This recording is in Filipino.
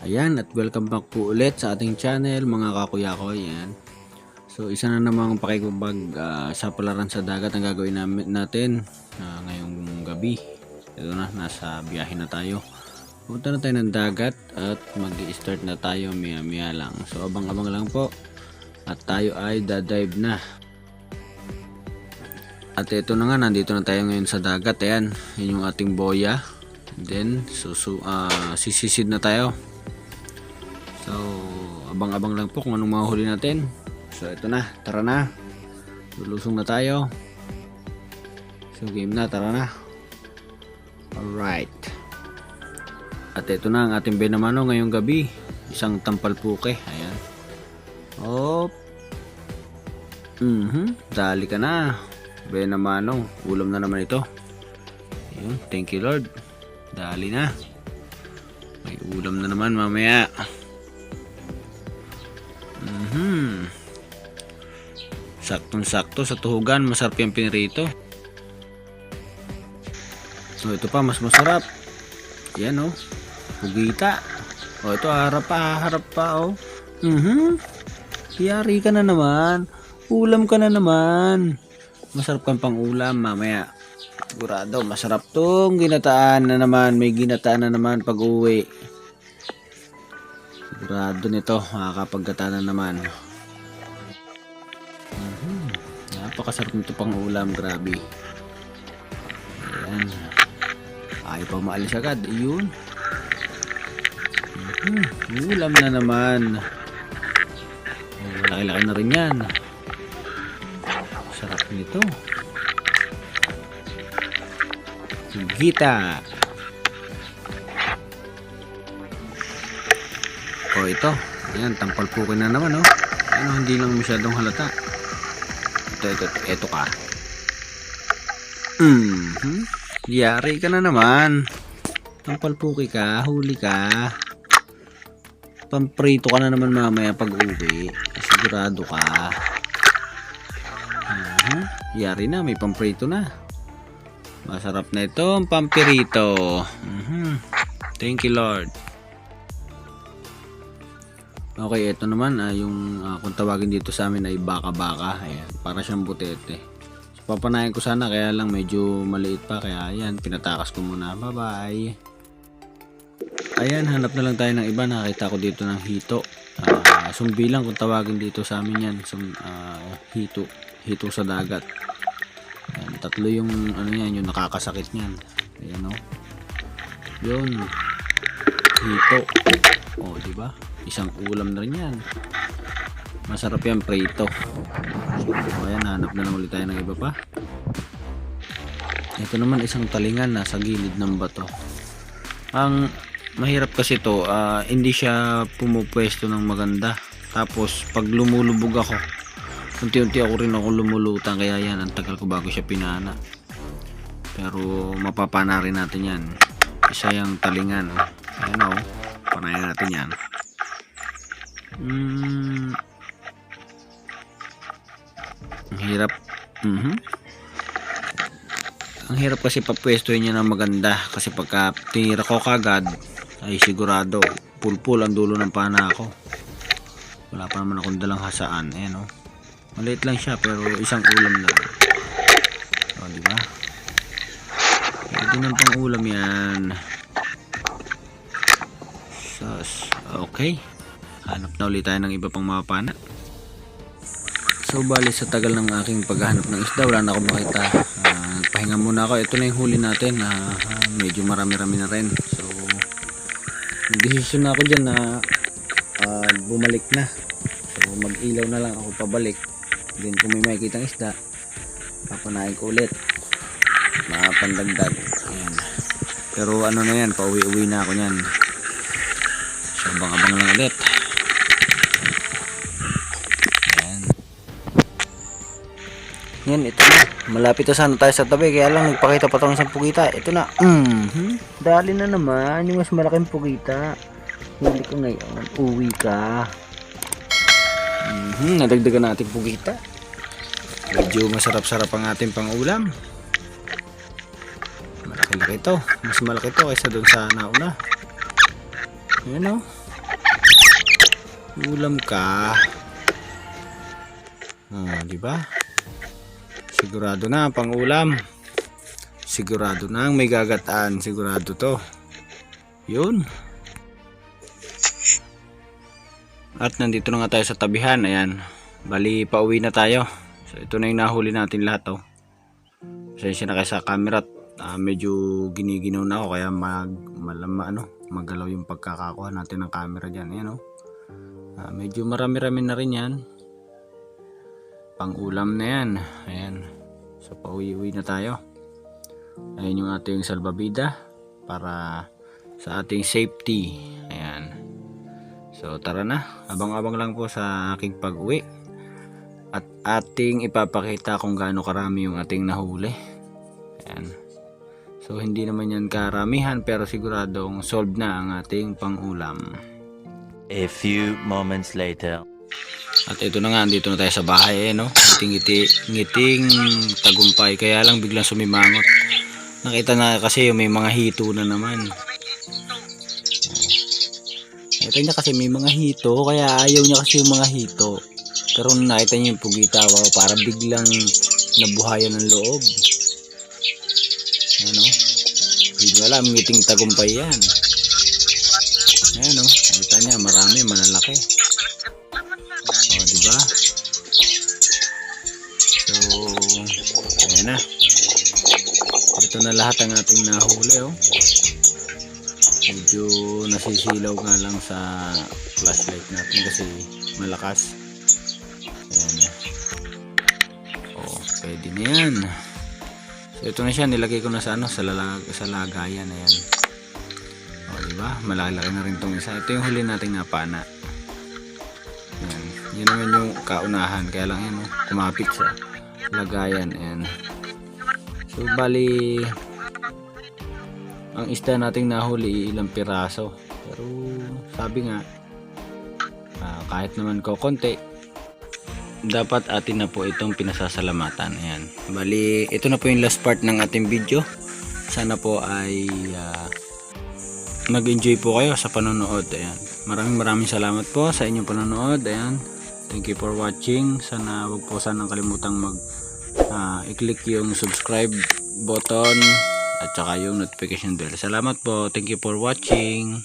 Ayan, at welcome back po ulit sa ating channel mga kakuya ko. Ayan. So isa na namang pakikubag sa palaran sa dagat ang gagawin natin ngayong gabi. Ito na, nasa biyahe na tayo. Punta na tayo ng dagat at mag-i-start na tayo maya lang. So abang-abang lang po at tayo ay dadive na. At ito na nga, nandito na tayo ngayon sa dagat. Ayan, yun yung ating boya. Then sisisid na tayo. So, abang-abang lang po kung anong mahuli natin. So, ito na. Tara na. Lulusong na tayo. So, game na. Tara na. Alright. At ito na ang ating benamano ngayong gabi. Isang tampalpuke. Ayan. Hop. Dali ka na. Benamano. Ulam na naman ito. Ayun. Thank you, Lord. Dali na. May ulam na naman mamaya. Saktong-sakto sa tuhugan, masarap yung pinirito. So ito pa, mas masarap. Yan oh, pugita. Oh, ito harap pa oh. Yari ka na naman. Ulam ka na naman. Masarap kang pang ulam mamaya. Sigurado, masarap tong ginataan na naman. May ginataan na naman pag uwi. Sigurado nito, makakapagkata na naman. Napakasarap nito pang ulam, grabe. Ayan. Ayaw pa maalis agad. Ayun. Ulam na naman. Laki-laki na rin yan. Sarap nito. Gita. Oh, ito. Ayan, tampalpukin na naman, oh. Ano, hindi lang masyadong halata. Ito ka. Yari ka na naman. Tampalpuki ka, huli ka. Pamprito ka na naman mamaya pag uwi. Sigurado ka. Yari na, may pamprito na. Masarap na ito ang pampirito. Thank you, Lord. Okay, ito naman yung kung tawagin dito sa amin ay baka-baka. Ayan, para siyang butete. So, papanayin ko sana, kaya lang medyo maliit pa. Kaya ayan, pinatakas ko muna. Bye-bye. Ayan, hanap na lang tayo ng iba. Nakita ko dito ng hito. Sumbilang kung tawagin dito sa amin yan. Hito. Hito sa dagat. Ayan, tatlo yung ano yan, yung nakakasakit niyan. Ayan o. Yun. Hito. O, diba? Isang ulam na rin yan. Masarap yan prito. So ayan, hanap na lang ulit tayo ng iba pa. Ito naman isang talingan na sa gilid ng bato. Ang mahirap kasi to, hindi siya pumupwesto ng maganda. Tapos pag lumulubog ako, unti-unti ako rin ako lumulutang. Kaya yan, ang tagal ko bago siya pinana. Pero mapapana rin natin yan. Isa yung talingan. Ayan o, panayan natin yan. Ang hirap. Ang hirap kasi papwestuhin niya ng maganda. Kasi pagka tinira ko kagad, ay sigurado pulpul ang dulo ng pana ko. Wala pa naman akong dalang hasaan. Ayan o, maliit lang siya pero isang ulam lang. O, diba? Pwede ng pang ulam yan. Okay, hanap na ulit tayo ng iba pang mapana. So bali sa tagal ng aking paghahanap ng isda, wala na akong makita. Pahinga muna ako. Ito na yung huli natin. Medyo marami-rami na rin. So nag-decision na ako dyan na bumalik na. So mag-ilaw na lang ako pabalik. Then kung may makikita ng isda, papanahin ko ulit. Mapandagdag. Ayan. Pero ano na yan, pauwi-uwi na ako yan. So abang-abang lang ulit. Ayan. Yan, ito na. Malapit na sana tayo sa tabi. Kaya lang nagpakita pa tayo ng isang pugita. Ito na. Dali na naman. Yung mas malaking pugita. Huli ko ngayon. Uwi ka. Nadagdagan natin pugita. Medyo masarap-sarap ang ating pang-ulam. Malaki-laki ito. Mas malaki ito kaysa doon sa nauna. Ayan o. ulam ka. Di ba? Sigurado na pang ulam. Sigurado na may gagataan. Sigurado to. Yun. At nandito na nga tayo sa tabihan. Ayan. Bali, pauwi na tayo. So, ito na yung nahuli natin lahat. Oh. Pasensya na kayo sa camera. Medyo giniginaw na ako. Kaya magalaw yung pagkakakuha natin ng camera dyan. Ayan, oh. Medyo marami-rami na rin yan. Pang ulam na yan. Ayan. So, pauwi-uwi na tayo. Ayan yung ating salbabida. Para sa ating safety. Ayan. So tara na, abang-abang lang po sa aking pag-uwi at ating ipapakita kung gaano karami yung ating nahuli. Ayan. So hindi naman yan karamihan pero siguradong solved na ang ating pang-ulam. A few moments later. At ito na nga, andito na tayo sa bahay no? Ngiting tagumpay, kaya lang biglang sumimangot. Nakita na kasi may mga hito na naman. Nakita niya kasi may mga hito, kaya ayaw niya kasi yung mga hito. Pero nakita niya yung pugita, para biglang nabuhayan ng loob. Ano? Hindi ko alam, ngiting tagumpay yan. Ayan o, nakita niya, marami, malalaki. O, diba? So, ayan na. Ito na lahat ang ating nahuli o. Medyo nasisilaw nga lang sa flashlight natin kasi malakas. Ayan. Oh, pwede na yan. So ito na siya, nilagay ko na sa sa lagayan. Ayan. Oh, diba? Malalaki na rin tong isa. Ito yung huli nating napana. Ayan. Yun naman yung kaunahan. Kaya lang yan, oh, kumapit sa lagayan. Ayan. So bali, ang isda nating nahuli ilang piraso. Pero sabi nga, kahit naman konti, dapat atin na po itong pinasasalamatan. Ayan. Bali, ito na po yung last part ng ating video. Sana po ay mag-enjoy po kayo sa panonood. Ayan. Maraming salamat po sa inyong panonood. Ayan. Thank you for watching. Sana wag po sanang kalimutang i-click yung subscribe button at saka yung notification bell. Salamat po. Thank you for watching.